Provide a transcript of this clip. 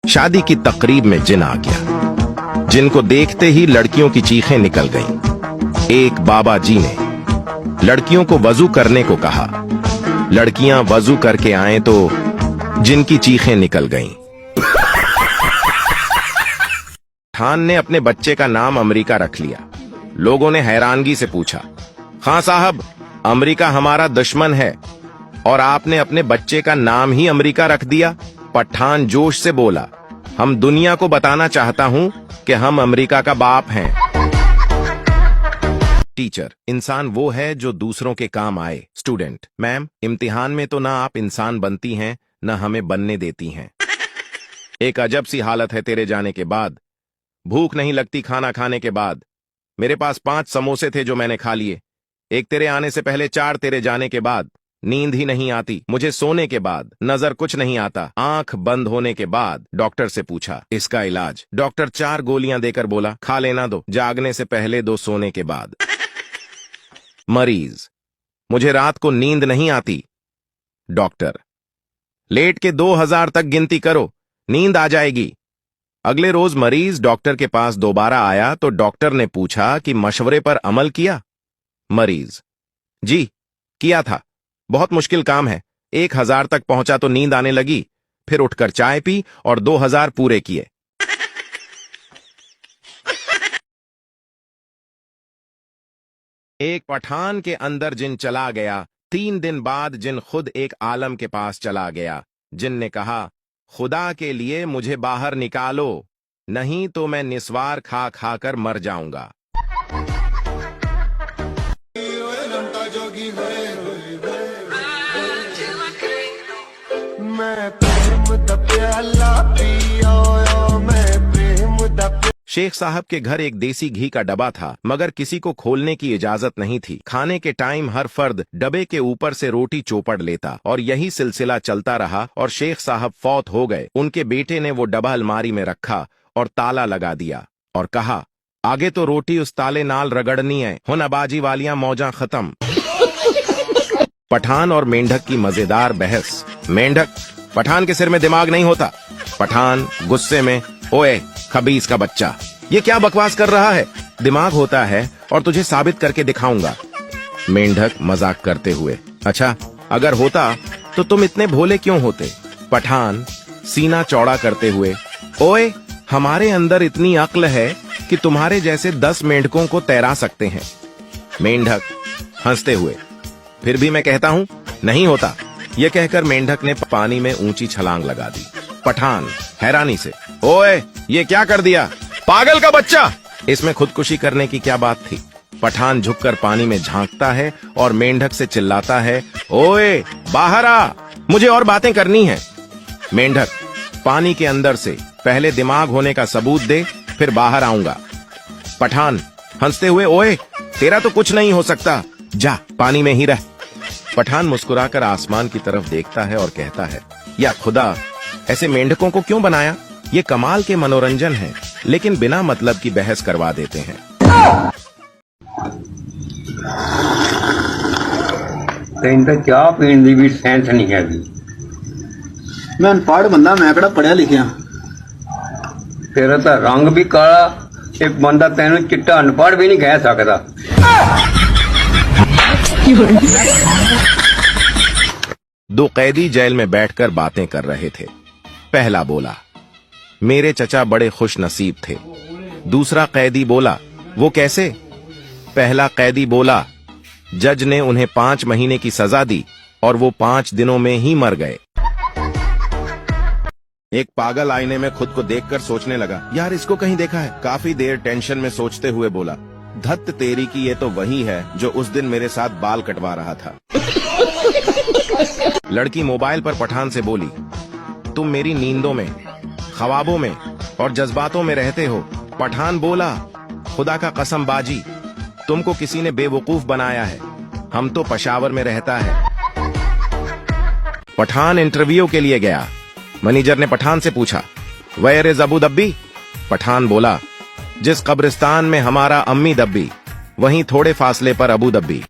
शादी की तकरीब में जिन आ गया, जिनको देखते ही लड़कियों की चीखें निकल गईं। एक बाबा जी ने लड़कियों को वजू करने को कहा। लड़कियां वजू करके आए तो जिनकी चीखें निकल गईं। खान ने अपने बच्चे का नाम अमेरिका रख लिया। लोगों ने हैरानगी से पूछा, खां साहब, अमेरिका हमारा दुश्मन है और आपने अपने बच्चे का नाम ही अमेरिका रख दिया। पठान जोश से बोला, हम दुनिया को बताना चाहता हूं कि हम अमेरिका का बाप हैं। टीचर, इंसान वो है जो दूसरों के काम आए। स्टूडेंट, मैम, इम्तिहान में तो ना आप इंसान बनती हैं ना हमें बनने देती हैं। एक अजब सी हालत है तेरे जाने के बाद। भूख नहीं लगती खाना खाने के बाद। मेरे पास 5 समोसे थे जो मैंने खा लिए। एक तेरे आने से पहले 4 तेरे जाने के बाद। नींद ही नहीं आती मुझे सोने के बाद। नजर कुछ नहीं आता आंख बंद होने के बाद। डॉक्टर से पूछा, इसका इलाज? डॉक्टर 4 गोलियां देकर बोला, खा लेना दो, जागने से पहले 2 सोने के बाद। मरीज, मुझे रात को नींद नहीं आती। डॉक्टर, लेट के 2000 तक गिनती करो, नींद आ जाएगी। अगले रोज मरीज डॉक्टर के पास दोबारा आया तो डॉक्टर ने पूछा कि मशवरे पर अमल किया? मरीज, जी किया था, बहुत मुश्किल काम है। 1000 तक पहुंचा तो नींद आने लगी, फिर उठकर चाय पी और 2000 पूरे किए। एक पठान के अंदर जिन चला गया। 3 दिन बाद जिन खुद एक आलम के पास चला गया। जिन ने कहा, खुदा के लिए मुझे बाहर निकालो, नहीं तो मैं निस्वार खा खा कर मर जाऊंगा। शेख साहब के घर एक देसी घी का डब्बा था, मगर किसी को खोलने की इजाजत नहीं थी। खाने के टाइम हर फर्द डब्बे के ऊपर से रोटी चौपड़ लेता और यही सिलसिला चलता रहा और शेख साहब फौत हो गए। उनके बेटे ने वो डब्बा अलमारी में रखा और ताला लगा दिया और कहा, आगे तो रोटी उस ताले नाल रगड़नी है, हुन अबाजी वालियां मौजा खत्म। पठान और मेंढक की मजेदार बहस। मेंढक, पठान के सिर में दिमाग नहीं होता। पठान गुस्से में, ओए खबीस का बच्चा, ये क्या बकवास कर रहा है? दिमाग होता है और तुझे साबित करके दिखाऊंगा। मेंढक मजाक करते हुए, अच्छा अगर होता तो तुम इतने भोले क्यों होते? पठान सीना चौड़ा करते हुए, ओए हमारे अंदर इतनी अक्ल है कि तुम्हारे जैसे 10 मेंढकों को तैरा सकते हैं। मेंढक हंसते हुए, फिर भी मैं कहता हूं नहीं होता। यह कहकर मेंढक ने पानी में ऊंची छलांग लगा दी। पठान हैरानी से, ओए ये क्या कर दिया, पागल का बच्चा? इसमें खुदकुशी करने की क्या बात थी? पठान झुककर पानी में झांकता है और मेंढक से चिल्लाता है, ओए बाहर आ, मुझे और बातें करनी है। मेंढक, पानी के अंदर से पहले दिमाग होने का सबूत दे, फिर बाहर आऊंगा। पठान हंसते हुए, ओए तेरा तो कुछ नहीं हो सकता, जा पानी में ही रह। पठान मुस्कुराकर आसमान की तरफ देखता है और कहता है, या खुदा, ऐसे मेंढकों को क्यों बनाया? ये कमाल के मनोरंजन है, लेकिन बिना मतलब की बहस करवा देते हैं। तो चाह पीने की भी सेंस नहीं है। मैं अनपढ़ बंदा, मैं किहड़ा पढ़िया लिखिया। तेरा तो रंग भी काला, एक बंदा तेन चिट्टा अनपढ़ भी नहीं कह सकता। 2 कैदी जेल में बैठकर बातें कर रहे थे। पहला बोला, मेरे चचा बड़े खुश नसीब थे। दूसरा कैदी बोला, वो कैसे? पहला कैदी बोला, जज ने उन्हें 5 महीने की सजा दी और वो 5 दिनों में ही मर गए। एक पागल आईने में खुद को देखकर सोचने लगा, यार इसको कहीं देखा है। काफी देर टेंशन में सोचते हुए बोला, धत्त तेरी की, ये तो वही है जो उस दिन मेरे साथ बाल कटवा रहा था। लड़की मोबाइल पर पठान से बोली, तुम मेरी नींदों में, ख्वाबों में और जज्बातों में रहते हो। पठान बोला, खुदा का कसम बाजी, तुमको किसी ने बेवकूफ बनाया है, हम तो पेशावर में रहता है। पठान इंटरव्यू के लिए गया। मैनेजर ने पठान से पूछा, वेयर इज अबू दब्बी? पठान बोला, जिस कब्रिस्तान में हमारा अम्मी दब्बी, वहीं थोड़े फासले पर अबू दब्बी।